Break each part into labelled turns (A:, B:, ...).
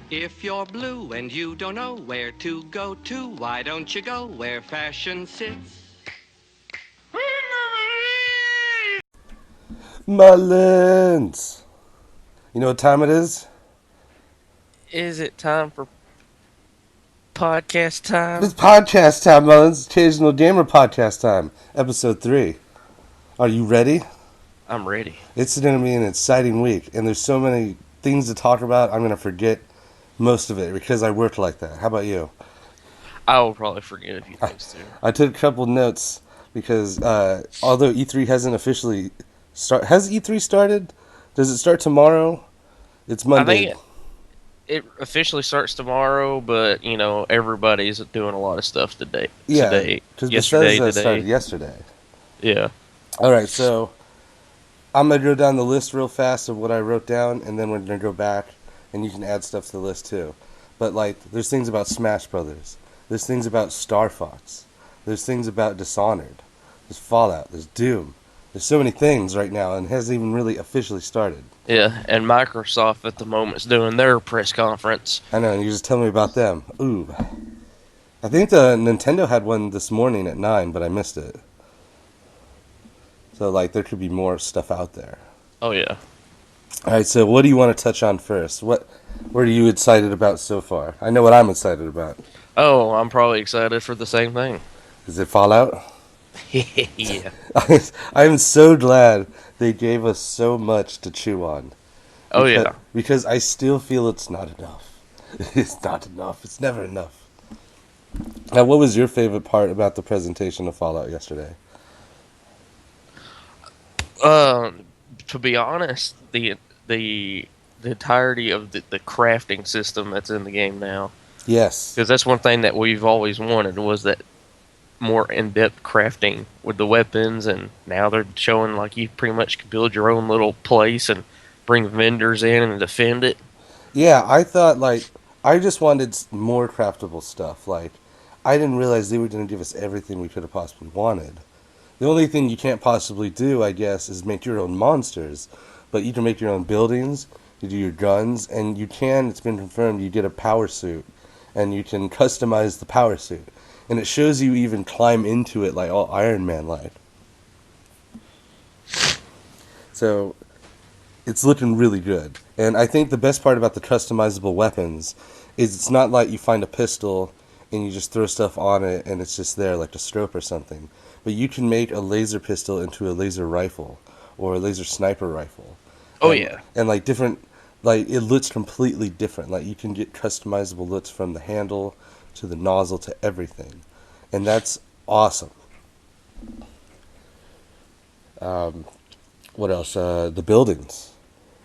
A: If you're blue and you don't know where to go to, why don't you go where fashion sits?
B: Mullins! You know what time it is?
C: Is it time for podcast
B: It's
C: time?
B: podcast time, Mullins. Occasional Gamer podcast time. Episode 03. Are you ready?
C: I'm ready.
B: It's going to be an exciting week, and there's so many things to talk about, I'm going to forget most of it because I work like that. How about you?
C: I will probably forget a few
B: I,
C: things too.
B: I took a couple notes because although E3 hasn't officially has E3 started? Does it start tomorrow? It's
C: I
B: Monday.
C: think it officially starts tomorrow, but everybody's doing a lot of stuff today.
B: Yeah, because
C: Yesterday,
B: Bethesda started
C: today.
B: yesterday.
C: Yeah.
B: All right, so I'm gonna go down the list real fast of what I wrote down, and then we're gonna go back, and you can add stuff to the list too. But like, there's things about Smash Brothers. There's things about Star Fox. There's things about Dishonored. There's Fallout. There's Doom. There's so many things right now, and it hasn't even really officially started.
C: Yeah, and Microsoft at the moment is doing their press conference.
B: I know, and you just tell me about them. Ooh, I think the Nintendo had one this morning at 9, but I missed it. So like, there could be more stuff out there.
C: Oh yeah.
B: All right, so what do you want to touch on first? What are you excited about so far? I know what I'm excited about.
C: Oh, I'm probably excited for the same thing.
B: Is it Fallout?
C: Yeah.
B: I'm so glad they gave us so much to chew on
C: Oh yeah.
B: because I still feel it's not enough. It's not enough. It's never enough. Now, what was your favorite part about the presentation of Fallout yesterday?
C: To be honest, the the entirety of the crafting system that's in the game now,
B: Yes.
C: because that's one thing that we've always wanted was that more in-depth crafting with the weapons, and now they're showing like you pretty much can build your own little place and bring vendors in and defend it.
B: Yeah, I thought like I just wanted more craftable stuff. Like I didn't realize they were going to give us everything we could have possibly wanted. The only thing you can't possibly do, I guess, is make your own monsters. But you can make your own buildings, you do your guns, and you can, it's been confirmed, you get a power suit. And you can customize the power suit. And it shows you even climb into it like all Iron Man like. So it's looking really good. And I think the best part about the customizable weapons is it's not like you find a pistol and you just throw stuff on it and it's just there like a strobe or something. But you can make a laser pistol into a laser rifle or a laser sniper rifle.
C: Oh
B: And
C: yeah.
B: and like different like it looks completely different. Like you can get customizable looks from the handle to the nozzle to everything. And that's awesome. Um, what else? The buildings.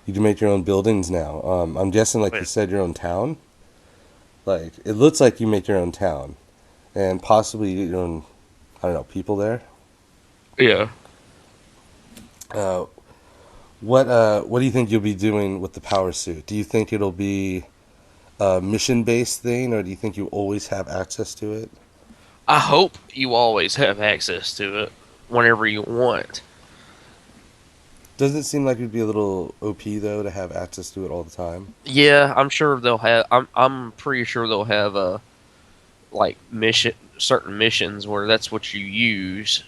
B: You can make your own buildings now. I'm guessing, like you said, your own town. Like it looks like you make your own town, and possibly your own, I don't know, people there.
C: Yeah.
B: Uh, what do you think you'll be doing with the power suit? Do you think it'll be a mission based thing, or do you think you always have access to it?
C: I hope you always have access to it whenever you want.
B: Doesn't it seem like it'd be a little OP though to have access to it all the time?
C: Yeah, I'm sure they'll have. I'm pretty sure they'll have like certain missions where that's what you use.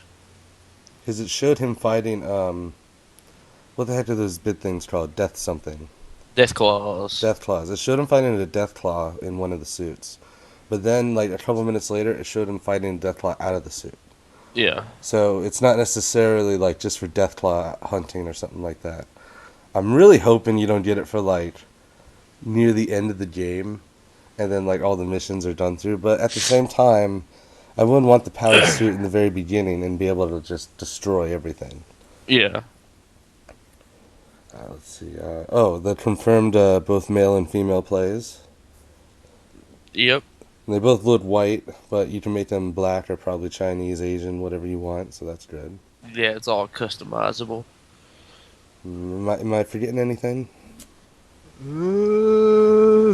B: Because it showed him fighting. What the heck are those big things called? Death something.
C: Death claws.
B: Death claws. It showed him fighting a death claw in one of the suits. But then, like a couple minutes later, it showed him fighting Deathclaw out of the suit.
C: Yeah.
B: So it's not necessarily like just for Deathclaw hunting or something like that. I'm really hoping you don't get it for like near the end of the game, and then like all the missions are done through. But at the same time, I wouldn't want the power suit in the very beginning and be able to just destroy everything.
C: Yeah.
B: Let's see. The confirmed both male and female plays.
C: Yep.
B: And they both look white, but you can make them black or probably Chinese, Asian, whatever you want, so that's good.
C: Yeah, it's all customizable.
B: Am I forgetting anything?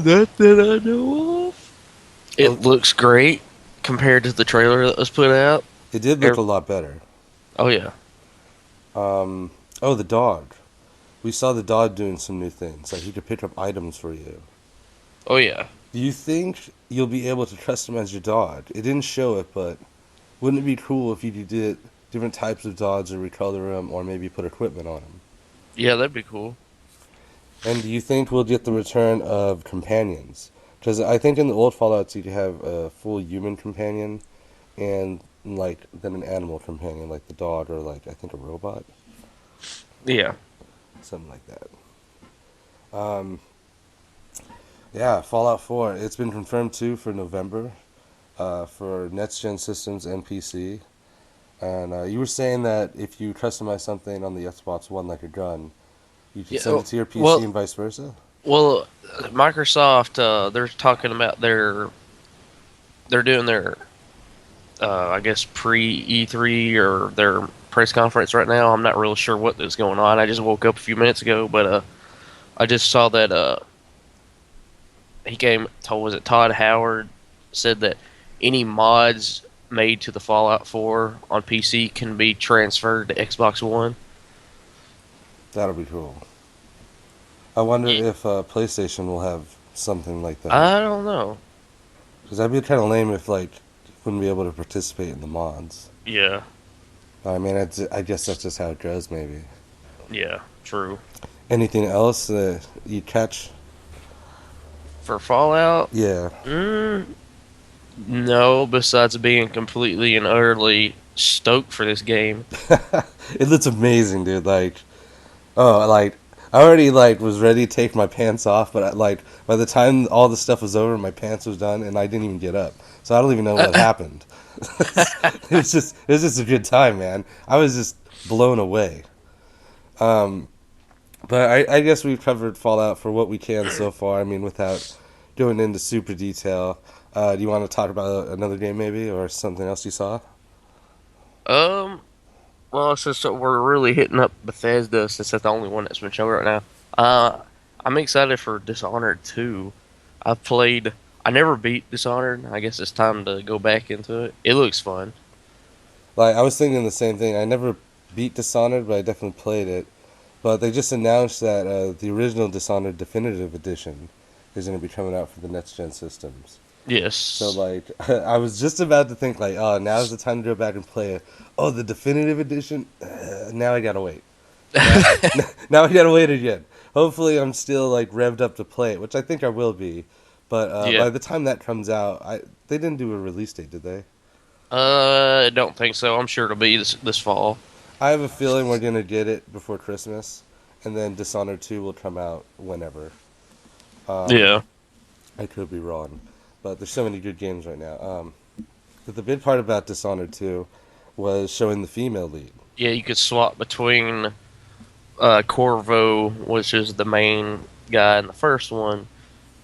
C: That I know of.
B: Oh,
C: It looks great compared to the trailer that was put out.
B: it did look a lot better.
C: Oh yeah.
B: The dog. We saw the dog doing some new things. Like he could pick up items for you.
C: Oh yeah.
B: Do you think you'll be able to customize your dog? It didn't show it, but wouldn't it be cool if you did different types of dogs or recolor them or maybe put equipment on them?
C: Yeah, that'd be cool.
B: And do you think we'll get the return of companions? Because I think in the old Fallouts you could have a full human companion and like then an animal companion like the dog or like I think a robot,
C: Yeah.
B: something like that. Um, yeah, Fallout 4. It's been confirmed too for November for next gen systems and PC. And you were saying that if you customize something on the Xbox One like a gun, you could
C: Yeah.
B: send it to your PC
C: Well,
B: and vice versa.
C: well, Microsoft, they're talking about they're doing their I guess pre E3 or their press conference right now. I'm not really sure what is going on. I just woke up a few minutes ago, but I just saw that he came told was it Todd Howard said that any mods made to the Fallout 4 on PC can be transferred to Xbox One.
B: That'll be cool. I wonder
C: Yeah.
B: if PlayStation will have something like that.
C: I don't know.
B: Because that'd be kind of lame if like you wouldn't be able to participate in the mods.
C: Yeah.
B: I mean, I guess that's just how it goes. Maybe.
C: Yeah. True.
B: Anything else that you catch?
C: For Fallout,
B: Yeah.
C: mm, no. Besides being completely and utterly stoked for this game.
B: It looks amazing, dude. Like, oh, like I already like was ready to take my pants off, but like by the time all the stuff was over, my pants was done, and I didn't even get up. So I don't even know what happened. It was just a good time, man. I was just blown away. Um, but I guess we've covered Fallout for what we can so far. I mean, without going into super detail. Do you want to talk about another game maybe, or something else you saw?
C: um. Well, since we're really hitting up Bethesda, since that's the only one that's been shown right now, I'm excited for Dishonored 2. I've played. I never beat Dishonored. I guess it's time to go back into it. It looks fun.
B: Like I was thinking the same thing. I never beat Dishonored, but I definitely played it. But they just announced that the original Dishonored Definitive Edition is going to be coming out for the next gen systems. So
C: Yes.
B: like, I was just about to think like, oh, now's the time to go back and play it. Oh, the Definitive Edition. Now I gotta wait. Now, now I gotta wait again. Hopefully, I'm still like revved up to play it, which I think I will be. But
C: Yeah.
B: by the time that comes out, they didn't do a release date, did they?
C: I don't think so. I'm sure it'll be this fall.
B: I have a feeling we're gonna get it before Christmas, and then Dishonored 2 will come out whenever. Um,
C: Yeah.
B: I could be wrong, but there's so many good games right now. But the big part about Dishonored 2 was showing the female lead.
C: Yeah. You could swap between Corvo, which is the main guy in the first one,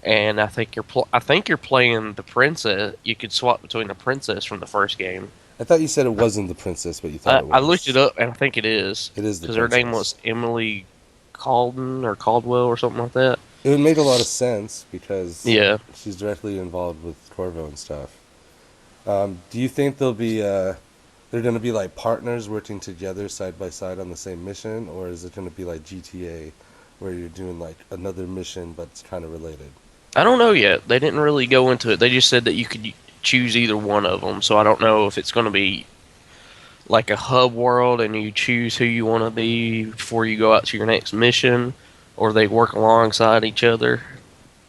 C: and I think you're playing the princess. You could swap between the princess from the first game.
B: I thought you said it wasn't the princess, but you thought it
C: I looked it
B: was.
C: up, and I think it is
B: It is the
C: because her name
B: princess.
C: was Emily Calden or Caldwell or something like that.
B: It would make a lot of sense because
C: Yeah.
B: she's directly involved with Corvo and stuff. Do you think they're going to be like partners working together side by side on the same mission, or is it going to be like GTA, where you're doing like another mission but it's kind of related?
C: I don't know yet. They didn't really go into it. They just said that you could choose either one of them. So I don't know if it's going to be like a hub world and you choose who you want to be before you go out to your next mission, or they work alongside each other.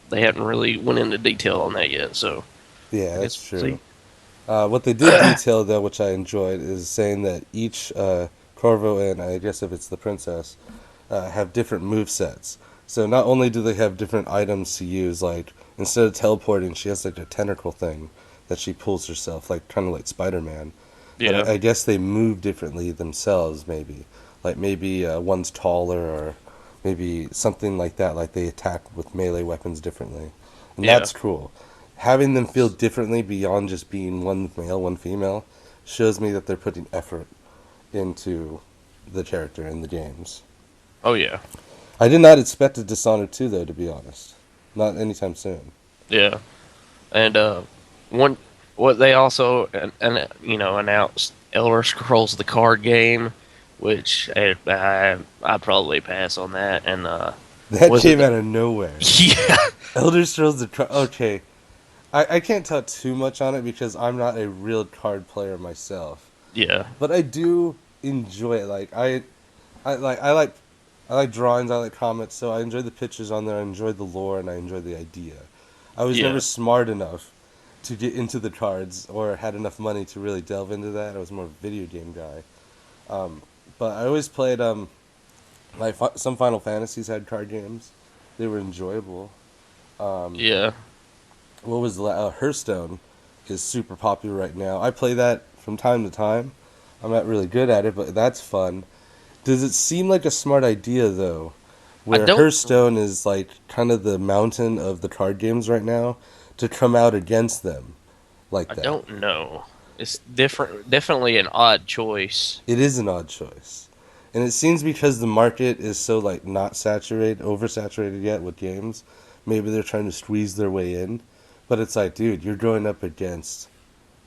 C: They haven't really went into detail on that yet. So
B: Yeah,
C: I
B: that's
C: guess we'll see.
B: true. What they did detail though, which I enjoyed, is saying that each Corvo and I guess if it's the princess have different move sets. So not only do they have different items to use, like instead of teleporting, she has like a tentacle thing that she pulls herself, like kind of like Spider-Man. But
C: Yeah.
B: I guess they move differently themselves, maybe. Like maybe one's taller, or maybe something like that. Like they attack with melee weapons differently, and
C: Yeah.
B: that's cool. Having them feel differently beyond just being one male, one female, shows me that they're putting effort into the character in the games.
C: Oh yeah.
B: I did not expect a Dishonored 2, though, to be honest. Not anytime soon.
C: Yeah. And one what they also announced Elder Scrolls the card game, which I probably pass on that, and
B: That
C: Was
B: came
C: it?
B: out of nowhere.
C: Yeah.
B: Elder Scrolls okay. I can't talk too much on it because I'm not a real card player myself.
C: Yeah.
B: But I do enjoy it. I like drawings, I like comics, so I enjoy the pictures on there, I enjoy the lore, and I enjoy the idea. I was never
C: Yeah.
B: smart enough to get into the cards or had enough money to really delve into that. I was more of a video game guy. But I always played some Final Fantasies had card games. They were enjoyable.
C: Yeah.
B: What was Hearthstone is super popular right now. I play that from time to time. I'm not really good at it, but that's fun. Does it seem like a smart idea though,
C: I
B: where
C: don't.
B: Hearthstone is like kind of the mountain of the card games right now, to come out against them like
C: I
B: that?
C: don't know. It's different. Definitely an odd choice.
B: It is an odd choice. And it seems because the market is so like not saturated, oversaturated yet with games, maybe they're trying to squeeze their way in. But it's like, dude, you're going up against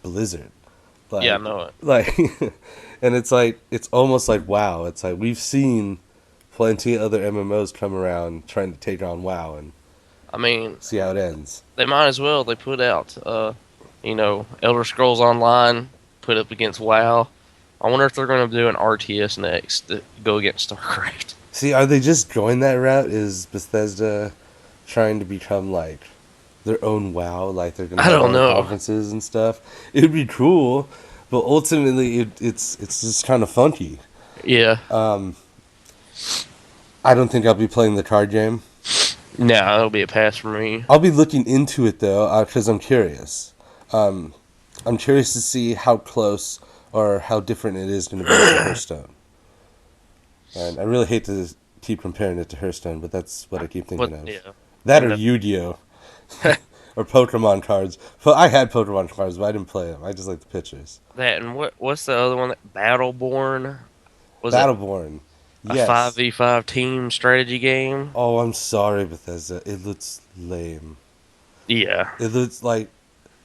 B: Blizzard.
C: Yeah, I
B: Like
C: know it.
B: like and it's like it's almost like WoW. It's like we've seen plenty of other MMOs come around trying to take on WoW and
C: I mean,
B: see how it ends.
C: they might as well. They put out, Elder Scrolls Online put up against WoW. I wonder if they're going to do an RTS next to go against StarCraft.
B: See, are they just going that route? Is Bethesda trying to become like their own WoW? Like they're gonna
C: I
B: have their
C: don't
B: own
C: know.
B: conferences and stuff? It'd be cool, but ultimately it's just kind of funky.
C: Yeah.
B: I don't think I'll be playing the card game.
C: No, that'll be a pass for me.
B: I'll be looking into it though, because I'm curious. I'm curious to see how close or how different it is going to be to Hearthstone. And I really hate to keep comparing it to Hearthstone, but that's what I keep
C: But
B: thinking of.
C: yeah,
B: That or
C: and
B: Yu-Gi-Oh! Or Pokemon cards. But I had Pokemon cards, but I didn't play them. I just like the pictures.
C: that and what's the other one? That Battleborn was it
B: Battleborn.
C: a five
B: Yes.
C: v five team strategy game?
B: Oh, I'm sorry, Bethesda. It looks lame.
C: Yeah,
B: It looks like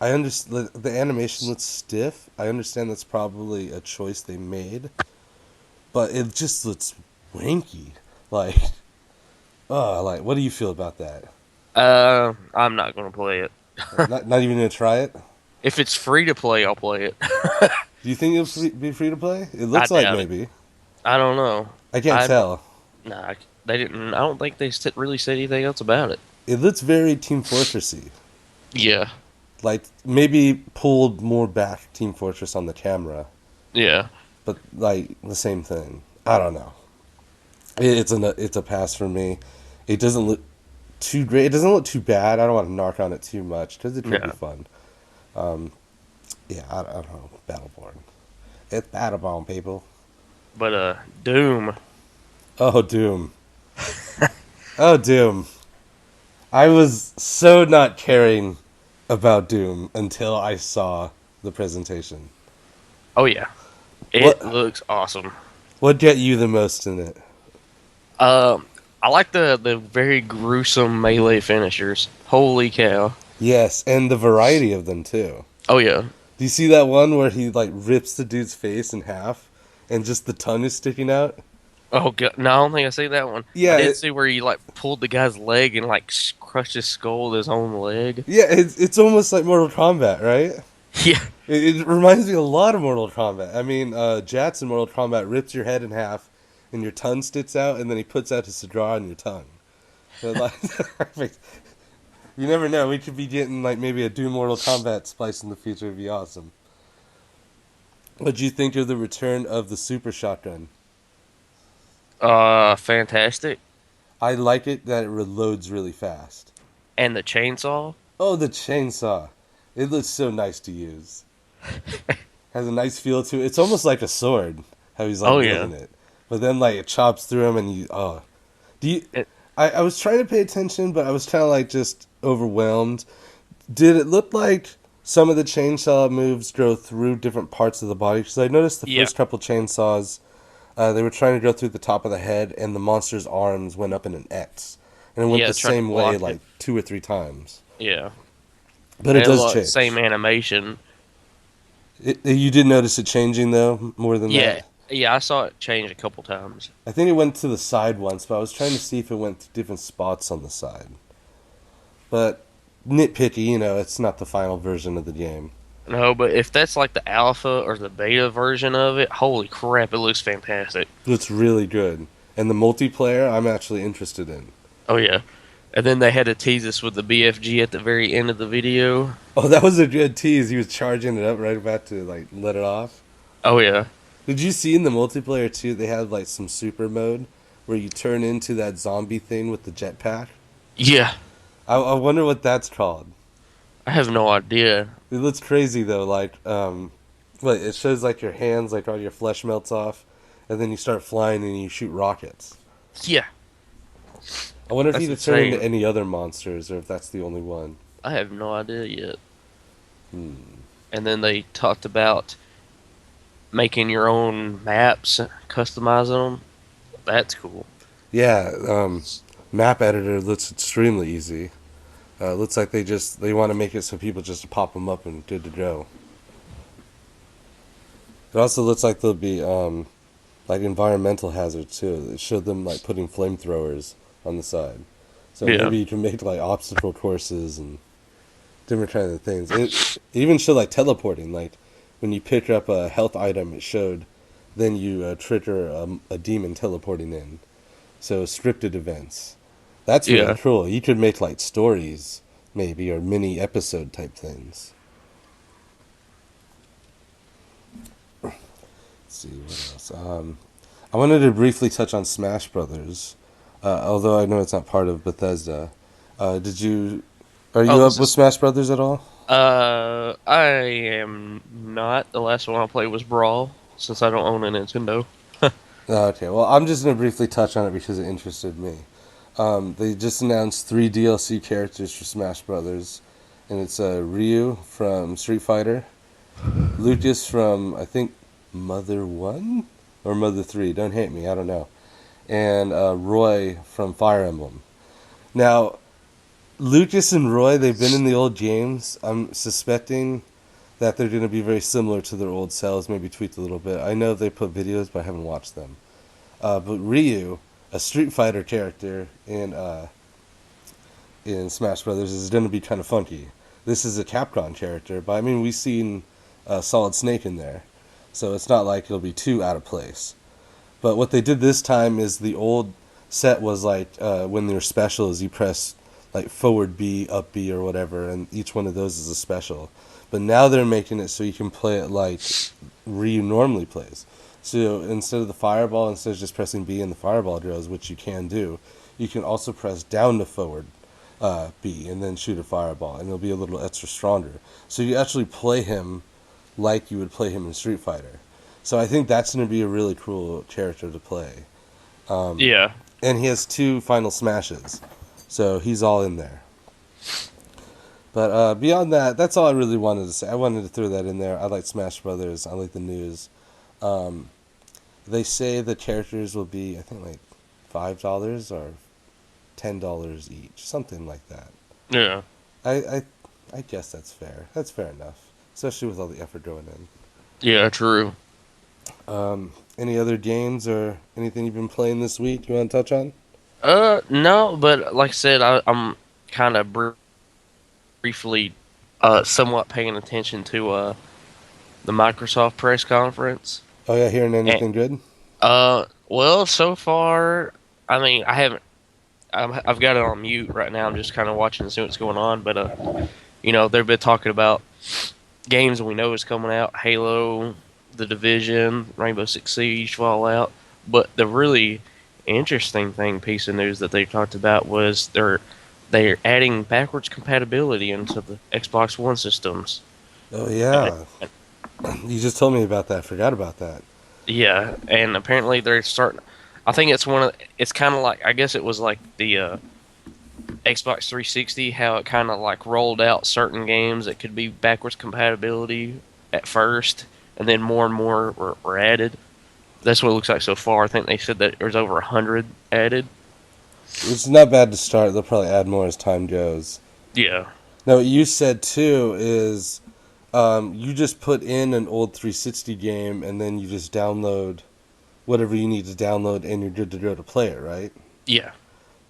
B: I understand the animation looks stiff. I understand that's probably a choice they made, but it just looks wanky. Like, like what do you feel about that?
C: I'm not gonna play it.
B: Not even gonna try it.
C: If it's free to play, I'll play it.
B: Do you think be free to play? It
C: I
B: looks like
C: doubt it.
B: maybe.
C: I don't know.
B: I can't
C: I
B: tell.
C: Nah, they didn't. I don't think they really said anything else about it.
B: It looks very Team Fortressy.
C: Yeah,
B: Like maybe pulled more back Team Fortress on the camera,
C: yeah,
B: but like the same thing. I don't know. It's a pass for me. It doesn't look too great. It doesn't look too bad. I don't want to narc on it too much because it could be
C: yeah.
B: fun. Yeah, I don't know. Battleborn. It's Battleborn, people.
C: But Doom.
B: Oh, Doom. Oh, Doom. I was so not caring about Doom until I saw the presentation.
C: Oh yeah, it
B: What
C: looks awesome.
B: what get you the most in it?
C: Um, I like the very gruesome melee finishers. Holy cow!
B: Yes, and the variety of them too.
C: Oh yeah,
B: Do you see that one where he like rips the dude's face in half and just the tongue is sticking out?
C: oh god. No, I don't think I see that one. I
B: Yeah,
C: did see where he like pulled the guy's leg and like crushed his skull with his own leg.
B: yeah, it's almost like Mortal Kombat, right?
C: Yeah,
B: It reminds me a lot of Mortal Kombat. I mean, Jats in Mortal Kombat rips your head in half, and your tongue sticks out, and then he puts out his cigar on your tongue. So, like, you never know. We could be getting like maybe a Doom Mortal Kombat splice in the future. It'd be awesome. What do you think of the return of the Super Shotgun?
C: fantastic.
B: I like it that it reloads really fast.
C: And the chainsaw.
B: Oh, the chainsaw! It looks so nice to use. Has a nice feel to it. It's almost like a sword. How he's like
C: Oh yeah.
B: wielding it, but then like it chops through him, and you do you?
C: It,
B: I was trying to pay attention, but I was kind of like just overwhelmed. Did it look like some of the chainsaw moves go through different parts of the body? Because I noticed the
C: yeah.
B: first couple chainsaws, they were trying to go through the top of the head, and the monster's arms went up in an X, and it went
C: Yeah,
B: the
C: trying to
B: same way
C: block it.
B: like 2 or 3 times.
C: Yeah.
B: But
C: And
B: it
C: it
B: does
C: looked
B: change.
C: same animation.
B: You did notice it changing though more than
C: Yeah.
B: that.
C: Yeah, I saw it change a couple times.
B: I think it went to the side once, but I was trying to see if it went to different spots on the side. But nitpicky, it's not the final version of the game.
C: No, but if that's like the alpha or the beta version of it, holy crap, it looks fantastic.
B: It's really good. And the multiplayer, I'm actually interested in.
C: Oh yeah. And then they had to tease us with the BFG at the very end of the video.
B: Oh, that was a good tease. He was charging it up right about to like let it off.
C: Oh yeah.
B: Did you see in the multiplayer too? They had like some super mode where you turn into that zombie thing with the jetpack.
C: Yeah.
B: I wonder what that's called.
C: I have no idea.
B: It looks crazy though. Like it shows like your hands, like all your flesh melts off, and then you start flying and you shoot rockets.
C: Yeah.
B: I wonder if
C: That's
B: you could turn into
C: insane.
B: any other monsters or if that's the only one.
C: I have no idea yet.
B: Hmm.
C: And then they talked about making your own maps, customizing them. That's cool.
B: Yeah, map editor looks extremely easy. Looks like they want to make it so people just pop them up and good to go. It also looks like there'll be like environmental hazards too. It showed them like putting flamethrowers on the side, so
C: Yeah.
B: maybe you can make like obstacle courses and different kinds of things. It even showed like teleporting. Like when you pick up a health item, it showed then you trigger a demon teleporting in. So scripted events. That's really
C: Yeah.
B: cool. You could make like stories, maybe, or mini episode type things. Let's see what else. I wanted to briefly touch on Smash Brothers, although I know it's not part of Bethesda. Did you? Are
C: Oh,
B: you up
C: this
B: with
C: is.
B: Smash Brothers at all?
C: I am not. The last one I played was Brawl, since I don't own a Nintendo.
B: Okay, well, I'm just gonna briefly touch on it because it interested me. They just announced 3 DLC characters for Smash Brothers, and it's Ryu from Street Fighter, Lucas from I think Mother One or Mother Three. Don't hate me, I don't know, and Roy from Fire Emblem. Now, Lucas and Roy, they've been in the old games. I'm suspecting that they're going to be very similar to their old selves, maybe tweaked a little bit. I know they put videos, but I haven't watched them. But Ryu, a Street Fighter character in Smash Brothers, is going to be kind of funky. This is a Capcom character, but I mean we've seen Solid Snake in there, so it's not like it'll be too out of place. But what they did this time is the old set was like when they're special is you press like forward B, up B, or whatever, and each one of those is a special. But now they're making it so you can play it like Ryu normally plays. So instead of the fireball, instead of just pressing B and the fireball drills, which you can do, you can also press down to forward B and then shoot a fireball, and it'll be a little extra stronger. So you actually play him like you would play him in Street Fighter. So I think that's going to be a really cool character to play.
C: Yeah.
B: And he has 2 final smashes, so he's all in there. But beyond that, that's all I really wanted to say. I wanted to throw that in there. I like Smash Brothers. I like the news. Um, they say the characters will be, I think, like $5 or $10 each, something like that.
C: Yeah.
B: I, I, I guess that's fair. That's fair enough, especially with all the effort going in.
C: Yeah. True.
B: Any other games or anything you've been playing this week you want to touch on?
C: No, but like I said, I'm kind of briefly, somewhat paying attention to the Microsoft press conference.
B: Oh yeah, hearing
C: And,
B: anything good?
C: well, so far, I mean, I haven't. I've got it on mute right now. I'm just kind of watching to see what's going on. But they've been talking about games we know is coming out: Halo, The Division, Rainbow Six Siege, Fallout. But the really interesting piece of news that they talked about was they're adding backwards compatibility into the Xbox One systems.
B: Oh
C: And,
B: yeah, you just told me about that. Forgot about that.
C: yeah, and apparently they're starting. I think it's one of. It's kind of like, I guess it was like the Xbox 360, how it kind of like rolled out certain games that could be backwards compatibility at first, and then more and more were added. That's what it looks like so far. I think they said that there's over 100 added.
B: It's not bad to start. They'll probably add more as time goes.
C: Yeah.
B: Now, what you said too is you just put in an old 360 game and then you just download whatever you need to download, and you're good to go to play it, right?
C: Yeah.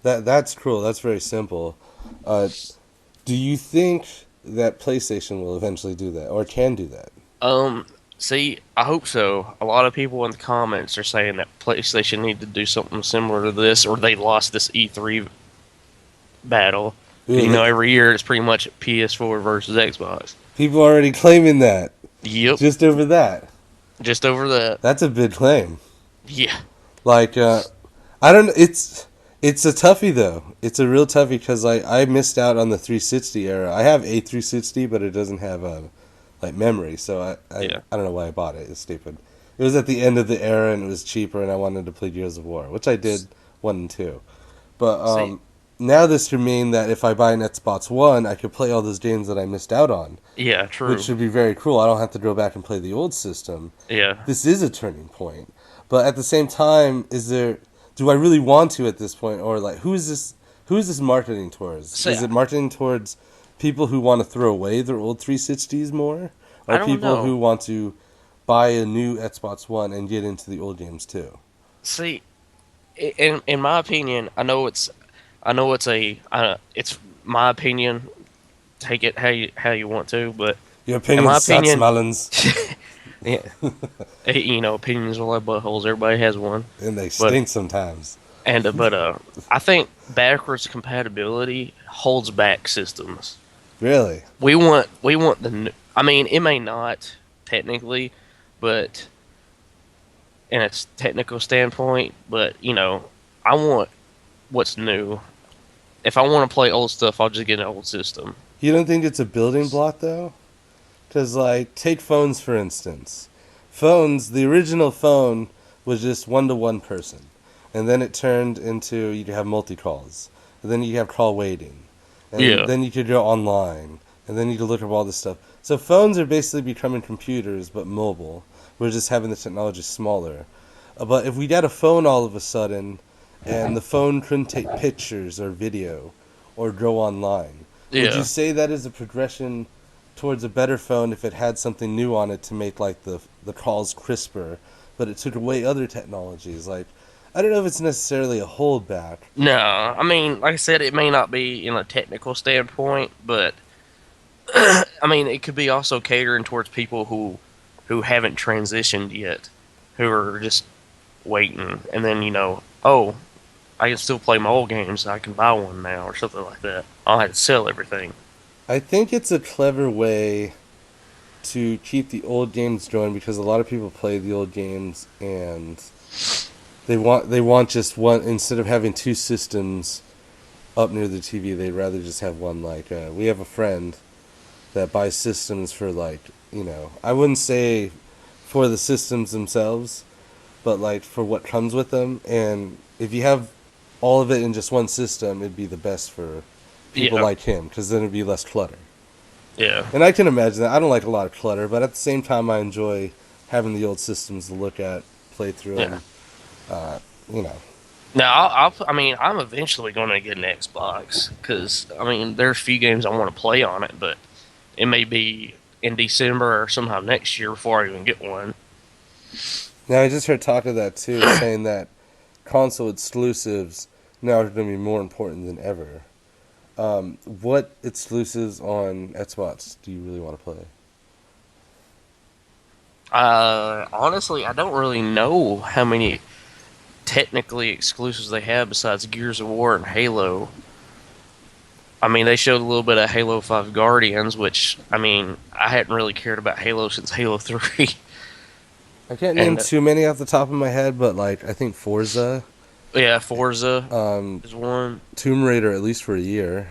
B: That's cool. That's very simple. Uh, do you think that PlayStation will eventually do that, or can do that?
C: Um, See, I hope so. A lot of people in the comments are saying that PlayStation need to do something similar to this, or they lost this E3 battle. Because
B: Ooh,
C: every year it's pretty much PS4 versus Xbox.
B: people are already claiming that.
C: Yep,
B: Just over that.
C: just over that.
B: That's a big claim.
C: Yeah,
B: Like, I don't. It's a toughie though. It's a real toughie because I missed out on the 360 era. I have a 360, but it doesn't have like memory. So
C: yeah.
B: I don't know why I bought it. It's stupid. It was at the end of the era and it was cheaper, and I wanted to play Gears of War, which I did 1 and 2. But
C: See,
B: now this would mean that if I buy an Xbox One, I could play all those games that I missed out on,
C: yeah,
B: which
C: true.
B: should be very cool. I don't have to go back and play the old system.
C: Yeah.
B: This is a turning point. But at the same time, do I really want to at this point, or like who is this marketing towards?
C: See,
B: Is it marketing towards people who want to throw away their old 360s more,
C: I
B: or
C: don't
B: people who
C: know.
B: want to buy a new Xbox One and get into the old games too?
C: See, in my opinion, it's my opinion. Take it how you want to, but
B: Your
C: in
B: opinion
C: my
B: sucks,
C: opinion,
B: Mullins,
C: yeah, opinions are like buttholes. Everybody has one,
B: and they
C: but
B: stink sometimes.
C: I think backwards compatibility holds back systems.
B: Really?
C: We want I mean, it may not technically, but in its technical standpoint, but I want what's new. If I want to play old stuff, I'll just get an old system.
B: You don't think it's a building block though? Because, like, take phones for instance. Phones, the original phone was just one to one person. And then it turned into you could have multi calls. And then you have call waiting. And
C: Yeah,
B: then you could go online. And then you could look up all this stuff. So phones are basically becoming computers, but mobile. We're just having the technology smaller. But if we got a phone all of a sudden, and the phone couldn't take pictures or video or go online, would you
C: yeah.
B: say that is a progression towards a better phone if it had something new on it to make like the calls crisper, but it took away other technologies? Like, I don't know if it's necessarily a holdback.
C: No, I mean, like I said, it may not be in a technical standpoint, but I mean, it could be also catering towards people who haven't transitioned yet, who are just waiting, and then oh, I can still play my old games. I can buy one now or something like that. I'll have to sell everything.
B: I think it's a clever way to keep the old games going because a lot of people play the old games and they want just one instead of having two systems up near the TV. They'd rather just have one. Like we have a friend that buys systems for like I wouldn't say for the systems themselves, but like for what comes with them. And if you have all of it in just one system, it'd be the best for people
C: Yeah,
B: like him because then it'd be less clutter.
C: yeah,
B: And I can imagine that. I don't like a lot of clutter, but at the same time, I enjoy having the old systems to look at, play through,
C: yeah.
B: and uh, you know.
C: Now, I mean, I'm eventually going to get an Xbox because I mean, there's a few games I want to play on it, but it may be in December or sometime next year before I even get one.
B: Now I just heard talk of that too, saying that console exclusives now are going to be more important than ever. What exclusives on Xbox do you really want to play?
C: Honestly, I don't really know how many technically exclusives they have besides Gears of War and Halo. I mean, they showed a little bit of Halo 5 Guardians, which, I mean, I hadn't really cared about Halo since Halo 3.
B: I can't name
C: And,
B: too many off the top of my head, but like I think Forza,
C: yeah, Forza
B: um,
C: is one.
B: Tomb Raider at least for a year.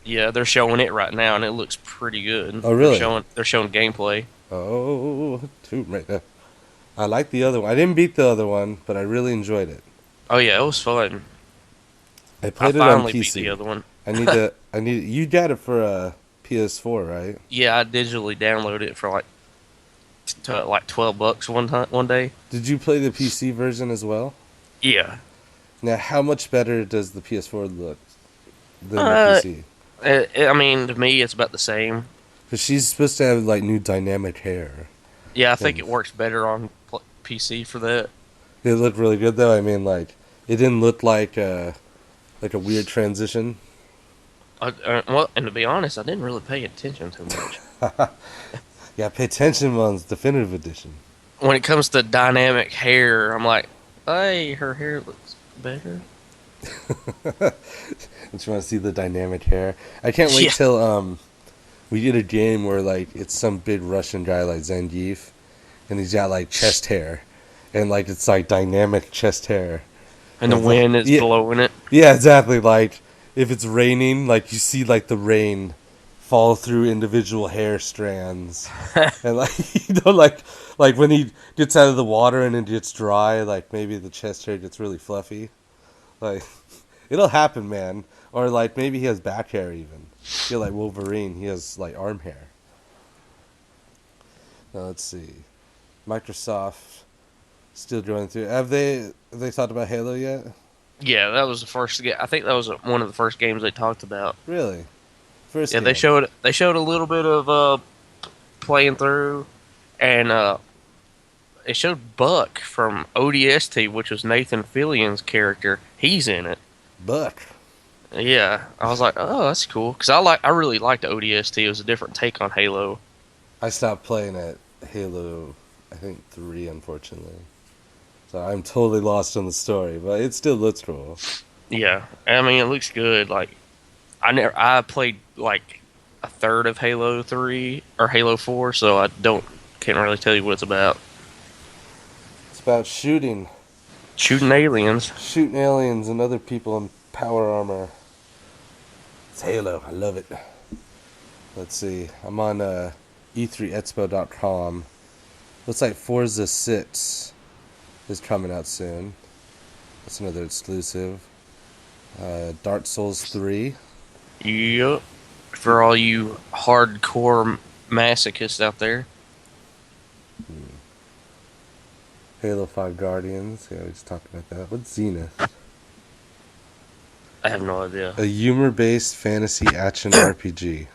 C: Yeah, they're showing it right now, and it looks pretty good.
B: Oh really?
C: They're showing gameplay.
B: Oh, Tomb Raider. I like the other one. I didn't beat the other one, but I really enjoyed it.
C: Oh yeah, it was fun.
B: I
C: I
B: played it on
C: finally beat the
B: PC.
C: other one.
B: I need to. I need. You got it for a PS4, right?
C: Yeah, I digitally downloaded it for like $12 one day.
B: Did you play the PC version as well?
C: Yeah.
B: Now, how much better does the PS4 look than the
C: Uh,
B: PC?
C: I mean, to me, it's about the same.
B: Because she's supposed to have like new dynamic hair.
C: Yeah, I think
B: And
C: it works better on PC for that.
B: It looked really good though. I mean, like it didn't look like a weird transition.
C: Well, and to be honest, I didn't really pay attention too much.
B: Yeah, pay attention one's definitive edition.
C: When it comes to dynamic hair, I'm like, hey, her hair looks better.
B: Don't you want to see the dynamic hair? I can't wait
C: Yeah.
B: till we get a game where like it's some big Russian guy like Zangief, and he's got like chest hair, and like it's like dynamic chest hair.
C: And
B: And
C: the
B: it's like,
C: wind is
B: yeah,
C: blowing it.
B: yeah, exactly. Like if it's raining, like you see like the rain fall through individual hair strands, and like like when he gets out of the water and it gets dry, like maybe the chest hair gets really fluffy. Like it'll happen, man. Or like maybe he has back hair even. Feel like Wolverine, he has like arm hair. Now let's see. Microsoft still going through. Have they talked about Halo yet?
C: Yeah, that was the first. I think that was one of the first games they talked about.
B: Really? First
C: Yeah, they
B: game.
C: showed a little bit of playing through, and it showed Buck from ODST, which was Nathan Fillion's character. He's in it.
B: Buck.
C: Yeah, I was like, oh, that's cool, because I really liked ODST. It was a different take on Halo.
B: I stopped playing at Halo, I think 3, unfortunately. So I'm totally lost on the story, but it still looks cool.
C: Yeah, I mean, it looks good. Like, I played like a third of Halo 3 or Halo 4, so can't really tell you what it's about.
B: It's about shooting.
C: Shooting aliens.
B: Shooting aliens and other people in power armor. It's Halo. I love it. Let's see. I'm on E3Expo.com. Looks like Forza 6 is coming out soon. That's another exclusive. Dark Souls 3.
C: Yup. For all you hardcore masochists out there.
B: Halo 5 Guardians. Yeah, we just talked about that. What's Zenith?
C: I have no idea.
B: A humor-based fantasy action RPG.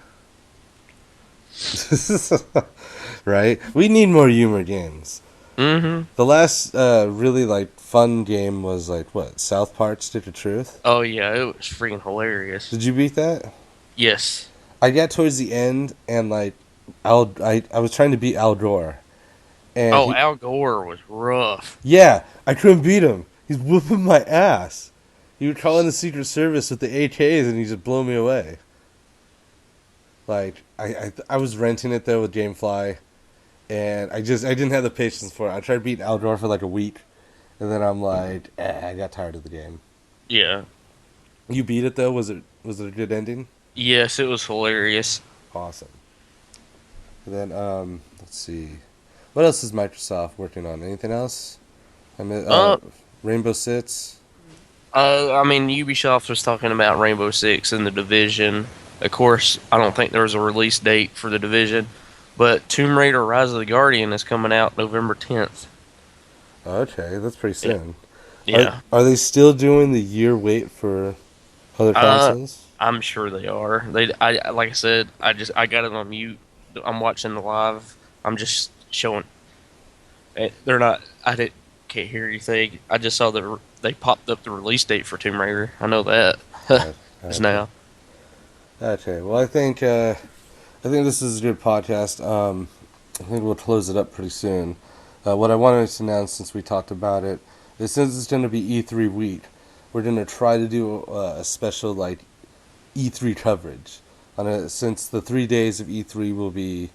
B: Right? We need more humor games.
C: Mm-hmm.
B: The last really like fun game was like what? South Park Stick of Truth.
C: Oh, yeah, it was freaking hilarious.
B: Did you beat that?
C: Yes.
B: I got towards the end and like I was trying to beat Al Gore. And
C: Oh, Al Gore was rough.
B: yeah, I couldn't beat him. He's whooping my ass. He would call in the Secret Service with the AKs and he just blew me away. Like I was renting it though with GameFly, and I didn't have the patience for it. I tried beating Al Gore for like a week, and then I'm like, I got tired of the game.
C: Yeah.
B: You beat it though. Was it a good ending?
C: Yes, it was hilarious.
B: Awesome. And then let's see, what else is Microsoft working on? Anything else? I mean,
C: Uh,
B: Rainbow Six.
C: I mean, Ubisoft was talking about Rainbow Six and the Division. Of course, I don't think there was a release date for the Division, but Tomb Raider: Rise of the Guardian is coming out November 10th.
B: Okay, that's pretty soon.
C: Yeah.
B: Are they still doing the year wait for other consoles?
C: I'm sure they are. Like I said, I got it on mute. I'm watching the live. I'm just showing. They're not. Can't hear anything. I just saw they popped up the release date for Tomb Raider. I know that. It's now.
B: Okay. Well, I think this is a good podcast. I think we'll close it up pretty soon. What I wanted to announce, since we talked about it, is since it's going to be E3 week, we're going to try to do a special like E3 coverage. Since the 3 days of E3 will be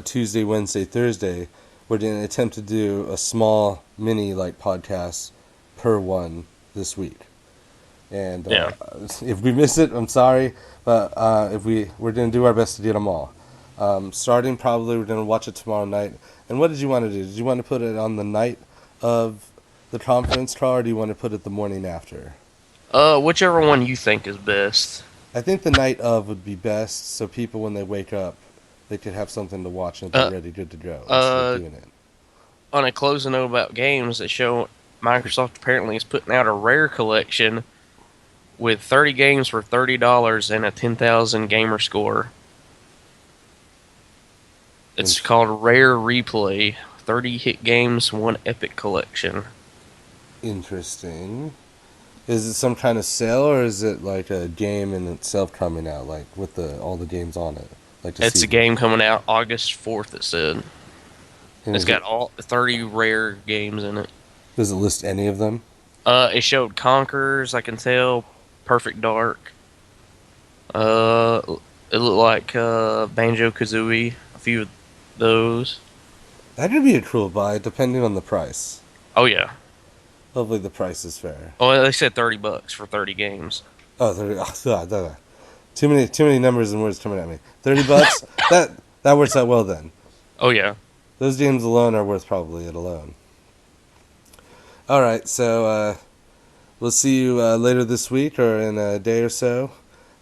B: Tuesday, Wednesday, Thursday, we're going to attempt to do a small mini like podcast per one this week. And
C: Yeah.
B: if we miss it, I'm sorry, but if we're going to do our best to get them all. Starting probably, we're going to watch it tomorrow night. And what did you want to do? Did you want to put it on the night of the conference call, or do you want to put it the morning after?
C: Whichever one you think is best.
B: I think the night of would be best, so people, when they wake up, they could have something to watch and be ready, good to go, instead of doing it.
C: On a closing note about games, they show Microsoft apparently is putting out a rare collection with 30 games for $30 and a 10,000 gamer score. It's called Rare Replay. 30 hit games, one epic collection.
B: Interesting. Is it some kind of sale, or is it like a game in itself coming out, like with all the games on it, like to
C: It's
B: see?
C: a game coming out August 4th. It said
B: And
C: it's got all 30 rare games in it.
B: does it list any of them?
C: It showed Conquerors, I can tell, Perfect Dark. Uh, it looked like Banjo Kazooie, a few of those.
B: That could be a cool buy, depending on the price.
C: Oh yeah.
B: Hopefully, the price is fair.
C: Oh, they said $30 for 30 games.
B: Oh, 30, too many numbers and words coming at me. $30. That works out well then.
C: Oh yeah.
B: Those games alone are worth probably it alone. All right, so we'll see you later this week or in a day or so.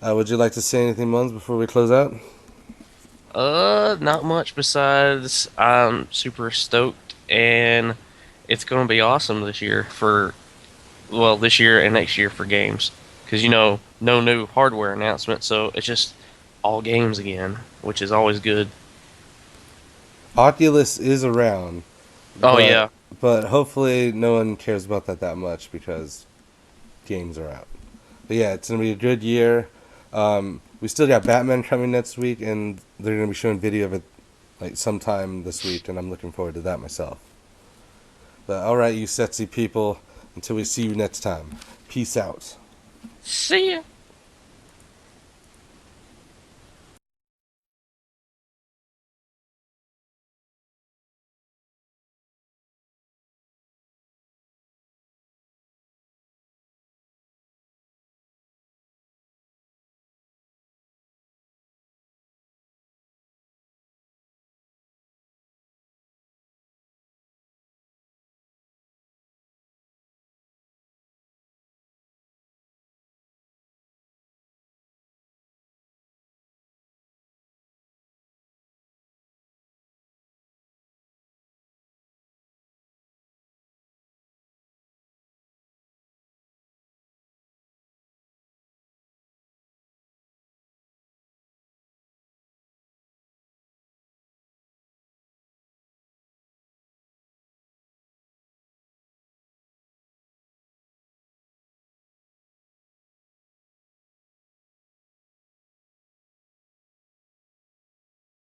B: Would you like to say anything, Muns, before we close out?
C: Not much besides I'm super stoked and it's gonna be awesome this year this year and next year for games. Because, no new hardware announcement, so it's just all games again, which is always good.
B: Oculus is around,
C: Oh,
B: but
C: yeah.
B: but hopefully no one cares about that much because games are out. But yeah, it's gonna be a good year. We still got Batman coming next week, and they're gonna be showing video of it like sometime this week, and I'm looking forward to that myself. But all right, you sexy people. Until we see you next time, peace out.
C: See ya.